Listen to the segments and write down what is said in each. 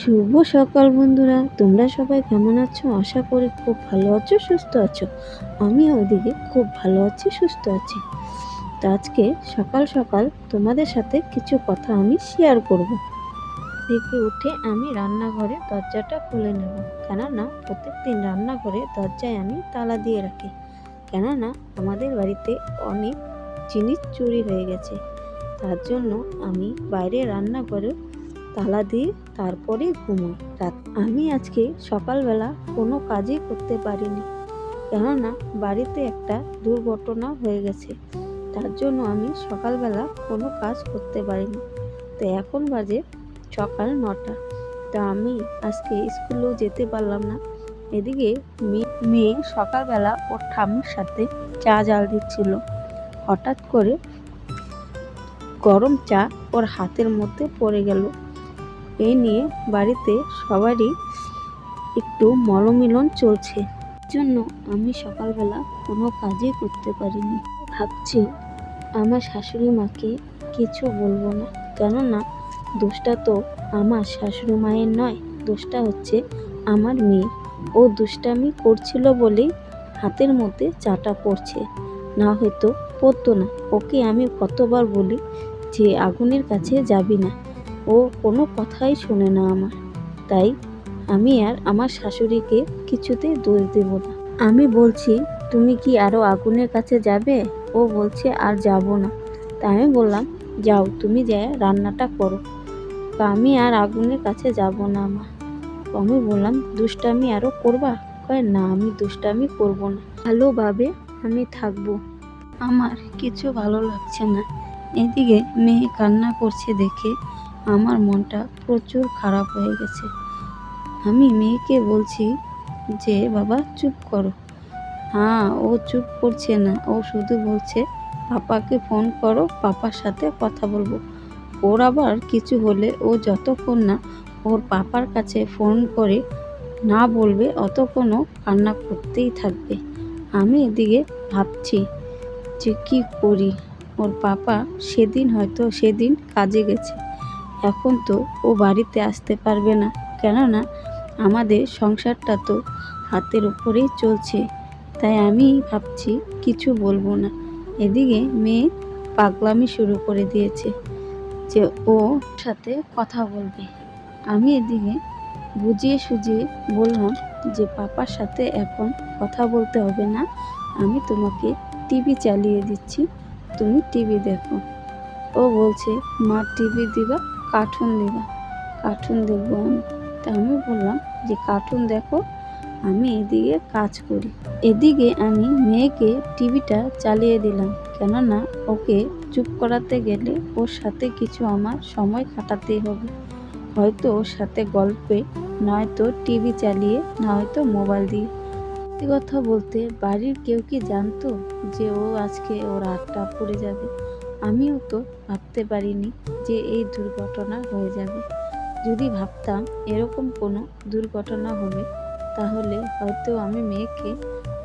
শুভ সকাল বন্ধুরা, তোমরা সবাই কেমন আছো? আশা করি খুব ভালো আছো, সুস্থ আছো। আমি ওদিকে খুব ভালো আছি, সুস্থ আছি। তো আজকে সকাল সকাল তোমাদের সাথে কিছু কথা আমি শেয়ার করব। থেকে উঠে আমি রান্নাঘরে দরজাটা খুলে নেব, কেননা প্রত্যেকদিন রান্নাঘরে দরজায় আমি তালা দিয়ে রাখি। কেননা আমাদের বাড়িতে অনেক জিনিস চুরি হয়ে গেছে, তার জন্য আমি বাইরে রান্নাঘরে তালা দিয়ে তারপরে ঘুমোই রাত। আমি আজকে সকালবেলা কোনো কাজই করতে পারিনি, কেননা বাড়িতে একটা দুর্ঘটনা হয়ে গেছে। তার জন্য আমি সকালবেলা কোনো কাজ করতে পারিনি। তো এখন বাজে সকাল 9টা। তো আমি আজকে স্কুলেও যেতে পারলাম না। এদিকে মেয়ে সকালবেলা ওর ঠাম্মির সাথে চা জাল দিচ্ছিল। হঠাৎ করে গরম চা ওর হাতের মধ্যে পড়ে গেল। এই নিয়ে বাড়িতে সবারই একটু মনোমিলন চলছে। জন্য আমি সকালবেলা কোনো কাজই করতে পারিনি। ভাবছি আমার শাশুড়ি মাকে কিছু বলবো না, কেননা দোষটা তো আমার শাশুড়ি মায়ের নয়, দোষটা হচ্ছে আমার মেয়ে। ও দুষ্টামি করছিল বলেই হাতের মধ্যে চাটা পড়ছে, না হয়তো পড়তো না। ওকে আমি কতবার বলি যে আগুনের কাছে যাবি না, ও কোনো কথাই শোনে না আমার। তাই আমি আর আমার শাশুড়িকে কিছুতে দোষ দেব না। আমি বলছি তুমি কি আরও আগুনের কাছে যাবে? ও বলছে আর যাব না। তাই আমি বললাম যাও, তুমি যাই রান্নাটা করো। তো আমি আর আগুনের কাছে যাব না মা। আমি বললাম দুষ্টামি আরও করবা? কয় না, আমি দুষ্টামি করব না, ভালোভাবে আমি থাকবো, আমার কিছু ভালো লাগছে না। এদিকে মেয়ে কান্না করছে দেখে আমার মনটা প্রচুর খারাপ হয়ে গেছে। আমি মেয়েকে বলছি যে বাবা চুপ করো। ও চুপ করছে না, ও শুধু বলছে পাপাকে ফোন করো, পাপার সাথে কথা বলবো। ওর আবার কিছু হলে ও যতক্ষণ না ওর পাপার কাছে ফোন করে না বলবে অতক্ষণও কান্না করতেই থাকবে। আমি এদিকে ভাবছি যে কি করি। ওর পাপা সেদিন কাজে গেছে, এখন তো ও বাড়িতে আসতে পারবে না, কেননা আমাদের সংসারটা তো হাতের উপরেই চলছে। তাই আমি ভাবছি কিছু বলবো না। এদিকে মেয়ে পাগলামি শুরু করে দিয়েছে যে ও সাথে কথা বলবে। আমি এদিকে বুঝিয়ে সুঝিয়ে বললাম যে পাপার সাথে এখন কথা বলতে হবে না, আমি তোমাকে টিভি চালিয়ে দিচ্ছি, তুমি টিভি দেখো। ও বলছে মা টিভি দিবা, কার্টুন দিবা। কার্টুন দেখবো আমি। তা আমি বললাম যে কার্টুন দেখো, আমি এদিকে কাজ করি। এদিকে আমি মেয়েকে টিভিটা চালিয়ে দিলাম, কেননা ওকে চুপ করাতে গেলে ওর সাথে কিছু আমার সময় কাটাতেই হবে। হয়তো ওর সাথে গল্পে, নয়তো টিভি চালিয়ে, না হয়তো মোবাইল দিয়ে। সত্যি কথা বলতে বাড়ির কেউ কি জানতো যে ও আজকে ওর হাতটা পড়ে যাবে? আমিও তো ভাবতে পারিনি যে এই দুর্ঘটনা হয়ে যাবে। যদি ভাবতাম এরকম কোনো দুর্ঘটনা হবে, তাহলে হয়তো আমি মেয়েকে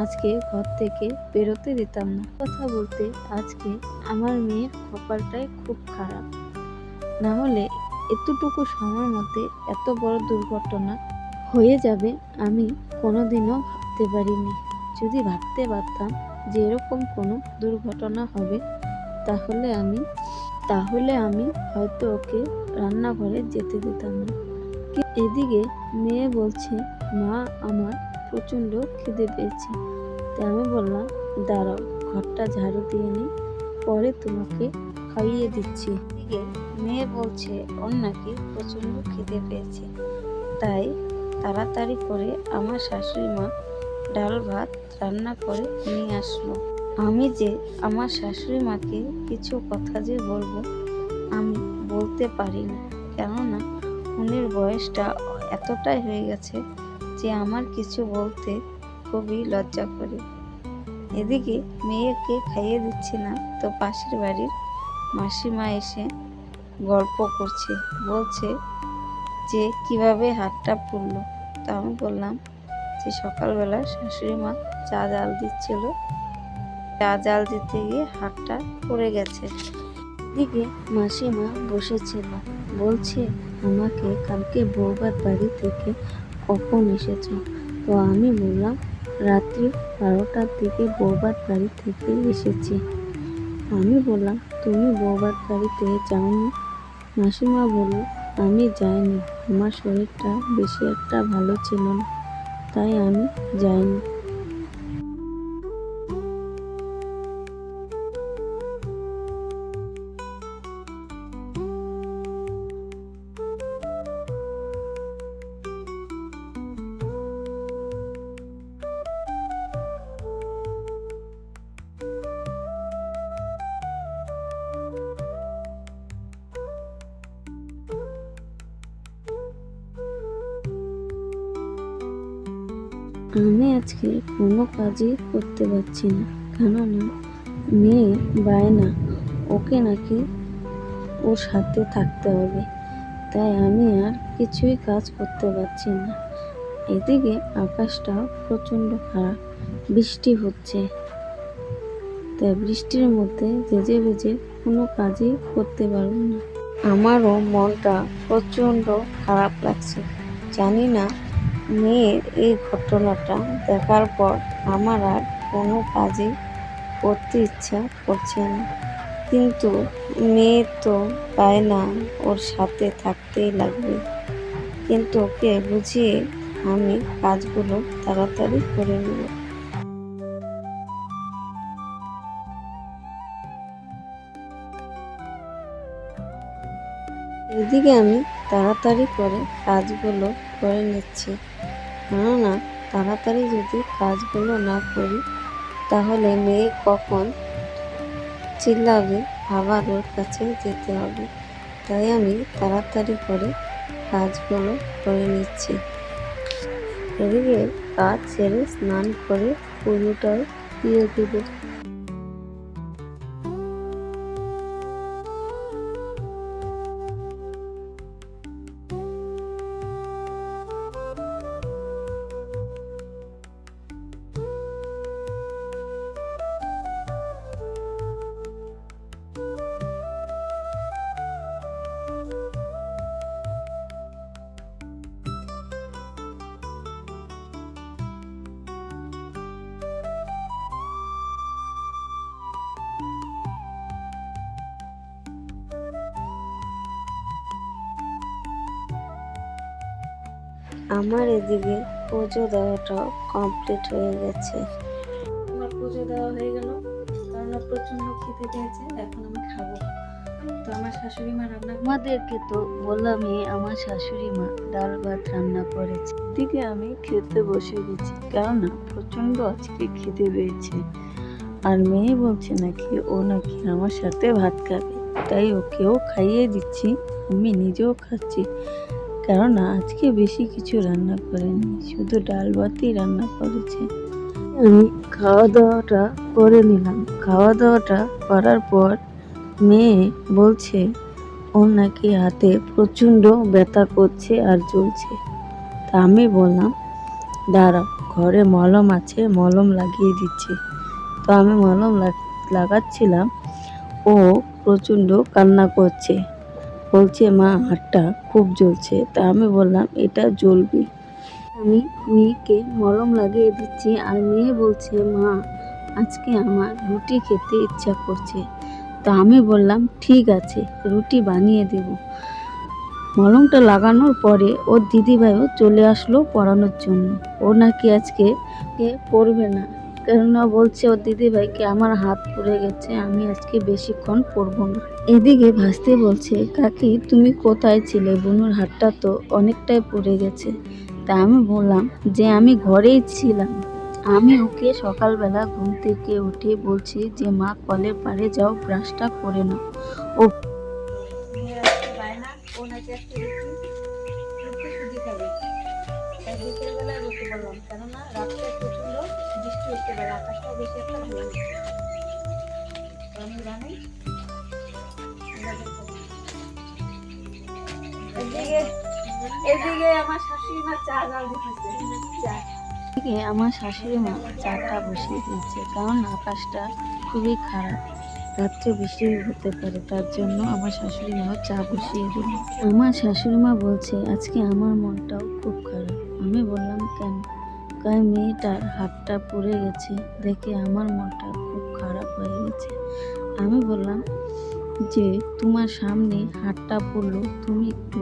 আজকে ঘর থেকে বেরোতে দিতাম না। কথা বলতে আজকে আমার মেয়ের কপালটাই খুব খারাপ, না হলে এতটুকু সময়ের মধ্যে এত বড় দুর্ঘটনা হয়ে যাবে আমি কোনোদিনও ভাবতে পারিনি। যদি ভাবতে পারতাম যে এরকম কোনো দুর্ঘটনা হবে, তাহলে আমি হয়তো ওকে রান্নাঘরে যেতে দিতাম না। এদিকে মেয়ে বলছে মা আমার প্রচণ্ড খিদে পেয়েছে। তাই আমি বললাম দাঁড়াও, ঘরটা ঝাড়ু দিয়ে নিই, পরে তোমাকে খাইয়ে দিচ্ছি। এদিকে মেয়ে বলছে ওর নাকি প্রচণ্ড খিদে পেয়েছে, তাই তাড়াতাড়ি করে আমার শাশুড়ি মা ডাল ভাত রান্না করে নিয়ে আসলো। আমি যে আমার শাশুড়ি মাকে কিছু কথা যে বলবো, আমি বলতে পারি না, কেননা উনির বয়সটা এতটাই হয়ে গেছে যে আমার কিছু বলতে খুবই লজ্জা করে। এদিকে মেয়েকে খাইয়ে দিচ্ছি না, তো পাশের বাড়ির মাসিমা এসে গল্প করছে, বলছে যে কিভাবে হাতটা পুড়লো। তা আমি বললাম যে সকালবেলা শাশুড়ি মা চা জাল দিচ্ছিল, চা জাল দিতে গিয়ে হাতটা পড়ে গেছে। এদিকে মাসিমা বসেছিল, বলছে আমাকে কালকে বৌভাত বাড়ি থেকে কখন এসেছো? তো আমি বললাম রাত্রি 12টার দিকে বৌভাত বাড়ি থেকে এসেছি। আমি বললাম তুমি বৌভাত বাড়িতে যাওনি? মাসিমা বলল আমি যাইনি, আমার শরীরটা বেশি একটা ভালো ছিল না, তাই আমি যাইনি। আমি আজকে কোনো কাজই করতে পারছি না, কেননা মেয়ে বায়না ওকে নাকি ওর সাথে থাকতে হবে, তাই আমি আর কিছুই কাজ করতে পারছি না। এদিকে আকাশটা প্রচণ্ড খারাপ, বৃষ্টি হচ্ছে, তাই বৃষ্টির মধ্যে ভেজে ভেজে কোনো কাজই করতে পারবো না। আমারও মনটা প্রচণ্ড খারাপ লাগছে। জানি না মেয়ের এই ঘটনাটা দেখার পর আমার আর কোনো কাজই করতে ইচ্ছা করছে না, কিন্তু মেয়ে তো পায় না, ওর সাথে থাকতেই লাগবে। কিন্তু ওকে বুঝিয়ে আমি কাজগুলো তাড়াতাড়ি করে নেব। এদিকে আমি তাড়াতাড়ি করে কাজগুলো করে নিচ্ছি, কেননা তাড়াতাড়ি যদি কাজগুলো না করি তাহলে মেয়ে কখন চিল্লাবে, আবার ওর কাছে যেতে হবে। তাই আমি তাড়াতাড়ি করে কাজগুলো করে নিচ্ছি। এদিকে কাজ সেরে স্নান করে পুজোটাও দিয়ে দেবো। আমার এদিকে পুজো দেওয়াটাও কমপ্লিট হয়ে গেছে। আমার পুজো দেওয়া হয়ে গেল, কারণ প্রচন্ড খেতে পেয়েছে, এখন আমি খাবো। তো আমার শাশুড়ি মা রান্না, আমাদেরকে তো বললামই, আমার শাশুড়ি মা ডাল ভাত রান্না করেছে। এদিকে আমি খেতে বসে গেছি, কেননা প্রচন্ড আজকে খেতে পেয়েছে। আর মেয়ে বলছে নাকি ও নাকি আমার সাথে ভাত খাবে, তাই ওকেও খাইয়ে দিচ্ছি, আমি নিজেও খাচ্ছি। কেননা আজকে বেশি কিছু রান্না করেনি, শুধু ডাল ভাতই রান্না করেছে। আমি খাওয়া দাওয়াটা করে নিলাম। খাওয়া দাওয়াটা করার পর মেয়ে বলছে ওর নাকি হাতে প্রচণ্ড ব্যথা করছে আর জ্বলছে। তা আমি বললাম দাঁড়াও, ঘরে মলম আছে, মলম লাগিয়ে দিচ্ছি। তো আমি মলম লাগাচ্ছিলাম, ও প্রচণ্ড কান্না করছে, বলছে মা হাতটা খুব জ্বলছে। তা আমি বললাম এটা জ্বলবি। আমি মেয়েকে মলম লাগিয়ে দিচ্ছি, আর মেয়ে বলছে মা আজকে আমার রুটি খেতে ইচ্ছা করছে। তা আমি বললাম ঠিক আছে, রুটি বানিয়ে দেব। মলমটা লাগানোর পরে ওর দিদিভাইও চলে আসলো পড়ানোর জন্য। ও নাকি আজকে পড়বে না, কেননা বলছে ওর দিদিভাইকে আমার হাত পুড়ে গেছে, আমি আজকে বেশিক্ষণ পড়বো না। এদিকে ভাসতে বলছে কাকি তুমি কোথায় ছিলে, বোনুর হাতটা তো অনেকটাই পুড়ে গেছে। তা আমি বললাম যে আমি ঘরেই ছিলাম। আমি ওকে সকালবেলা ঘুম থেকে উঠে বলছি যে মা কলের পাড়ে যাও, ব্রাশটা করে নাও। ও বিকেলবেলায় রুটি বললাম, কেননা রাত্রে প্রচন্ড বৃষ্টি হতে পারে, আকাশটাও বেশি একটা ভালো না। আমি জানি এদিকে আমার শাশুড়ি মা চা জাল দিতেছে, আমার শাশুড়ি মা চাটা বসিয়ে দিয়েছে, কারণ আকাশটা খুবই খারাপ। রাত্রে বৃষ্টি হতে পারে, তার জন্য আমার শাশুড়ি মাও চা বসিয়ে দিল। আমার শাশুড়ি মা বলছে আজকে আমার মনটাও খুব খারাপ। আমি বললাম কেন? কয় মেয়েটার হাতটা পুড়ে গেছে দেখে আমার মনটা খুব খারাপ হয়ে গেছে। আমি বললাম যে তোমার সামনে হাতটা পড়লো, তুমি একটু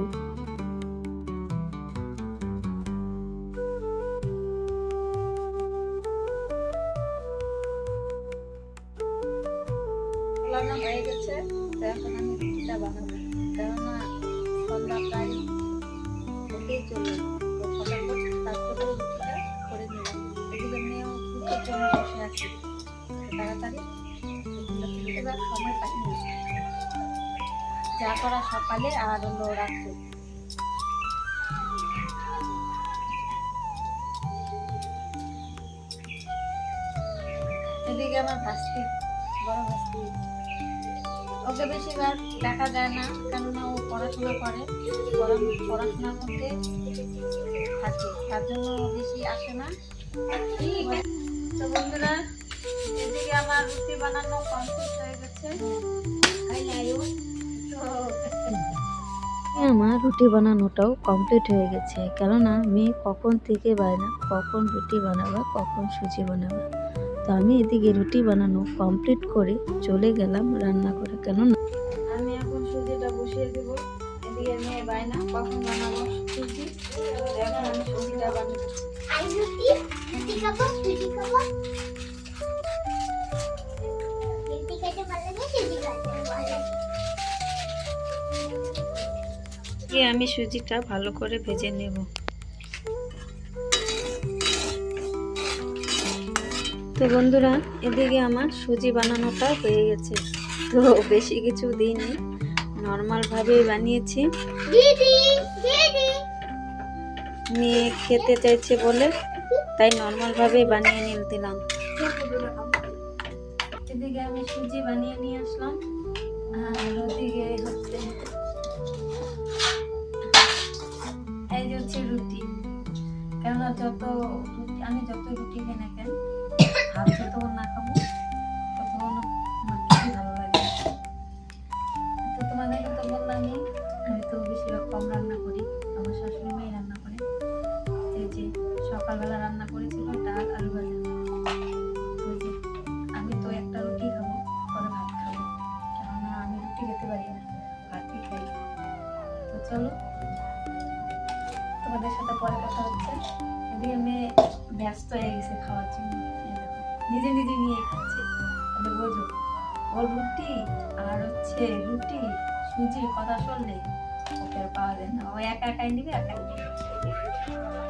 রান্না হয়ে গেছে। তো এখন আমি রুটিটা বানাবো, কেননা সন্ধ্যা প্রায় হতেই চললো। তো ফটাফট তাড়াতাড়ি রুটিটা করে নিলাম। এগুলো নিয়েও রুটির জন্য বসে আছি, তাড়াতাড়ি এবার সময় পাই না, যা করা সকালে আর হলো রাত্রে। এদিকে আমার ভাস্তি, বড় ভাস্তি, ওকে বেশিরভাগ দেখা যায় না, কেননা ও পড়াশোনা করে, পড়াশোনার মধ্যে থাকে, তার জন্য বেশি আসে না। তো বন্ধুরা, এদিকে আমার রুটি বানানো কমপ্লিট হয়ে গেছে। আমার রুটি বানানোটাও কমপ্লিট হয়ে গেছে, কেননা মেয়ে কখন থেকে বায়না কখন রুটি বানাবা কখন সুজি বানাবা। তো আমি এদিকে রুটি বানানো কমপ্লিট করে চলে গেলাম রান্না করে, কেননা আমি এখন সুজিটা বসিয়ে দেব। এদিকে মেয়ে বায়না কখন বানাবো সুজি, এখন আমি সুজিটা বানাবো। আমি সুজিটা ভালো করে ভেজে নেব। তো বন্ধুরা, এদিকে আমার সুজি বানানোটা হয়ে গেছে। তো বেশি কিছু দিইনি, নর্মাল ভাবে বানিয়েছি। মেয়ে খেতে চাইছে বলে তাই নর্মাল ভাবে বানিয়ে নিয়ে দিলাম। এদিকে আমি সুজি বানিয়ে নিয়ে আসলাম, আর ওদিকে হচ্ছে এই যে হচ্ছে রুটি। কেননা আমি যত রুটি খাই না কেন, ভাত যতক্ষণ না খাবো ততক্ষণ আমার বেশি ভালো লাগে। তো তোমাদেরকে তো বললামই, আমি তো বেশিরভাগ কম রান্না করি, আমার শাশুড়ি মাই রান্না করে। এই যে সকালবেলা রান্না করেছিল ডাল আলু ভাজা। ওই যে আমি তো একটা রুটি খাবো, পরে ভাত খাবো, কেননা আমি রুটি খেতে পারি না, ভাতই খাই। তো চলো তোমাদের সাথে পরে কথা হচ্ছে। এদিকে মেয়ে ব্যস্ত হয়ে গেছে খাওয়ার জন্য, নিজে নিজে নিয়ে খাচ্ছে। তাহলে বোঝো, ওর রুটি আর হচ্ছে রুটি সুজির কথা শুনলে ওকে আর পাওয়া যায় না, ও একা একাই নিবে, একাই নিবে।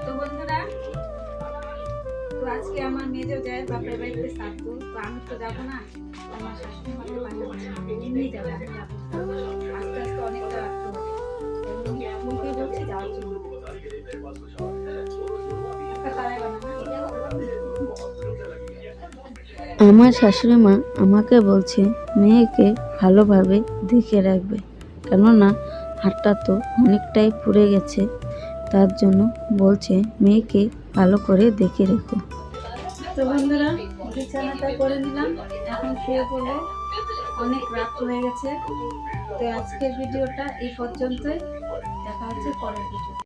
তো বন্ধুরা, তো আজকে আমার মেজো যায় বাপের বাড়িতে থাকবো, তো আমি তো যাবো না, আমার শাশুড়ি মাকে এমনি যাবে, আমি যাবো আস্তে আস্তে অনেকটা রাখতে হবে। মুখে বলছে যাওয়ার জন্য। আমার শাশুড়ি মা আমাকে বলছে মেয়েকে ভালোভাবে দেখে রাখবে, কেননা হাতটা তো অনেকটাই পুড়ে গেছে, তার জন্য বলছে মেয়েকে ভালো করে দেখে রেখো। তো বন্ধুরা, বিছানাটা করে নিলাম, এখন শুয়ে পড়বো, অনেক রাত হয়ে গেছে। তো আজকের ভিডিওটা এই পর্যন্তই, দেখা হচ্ছে পরের ভিডিও।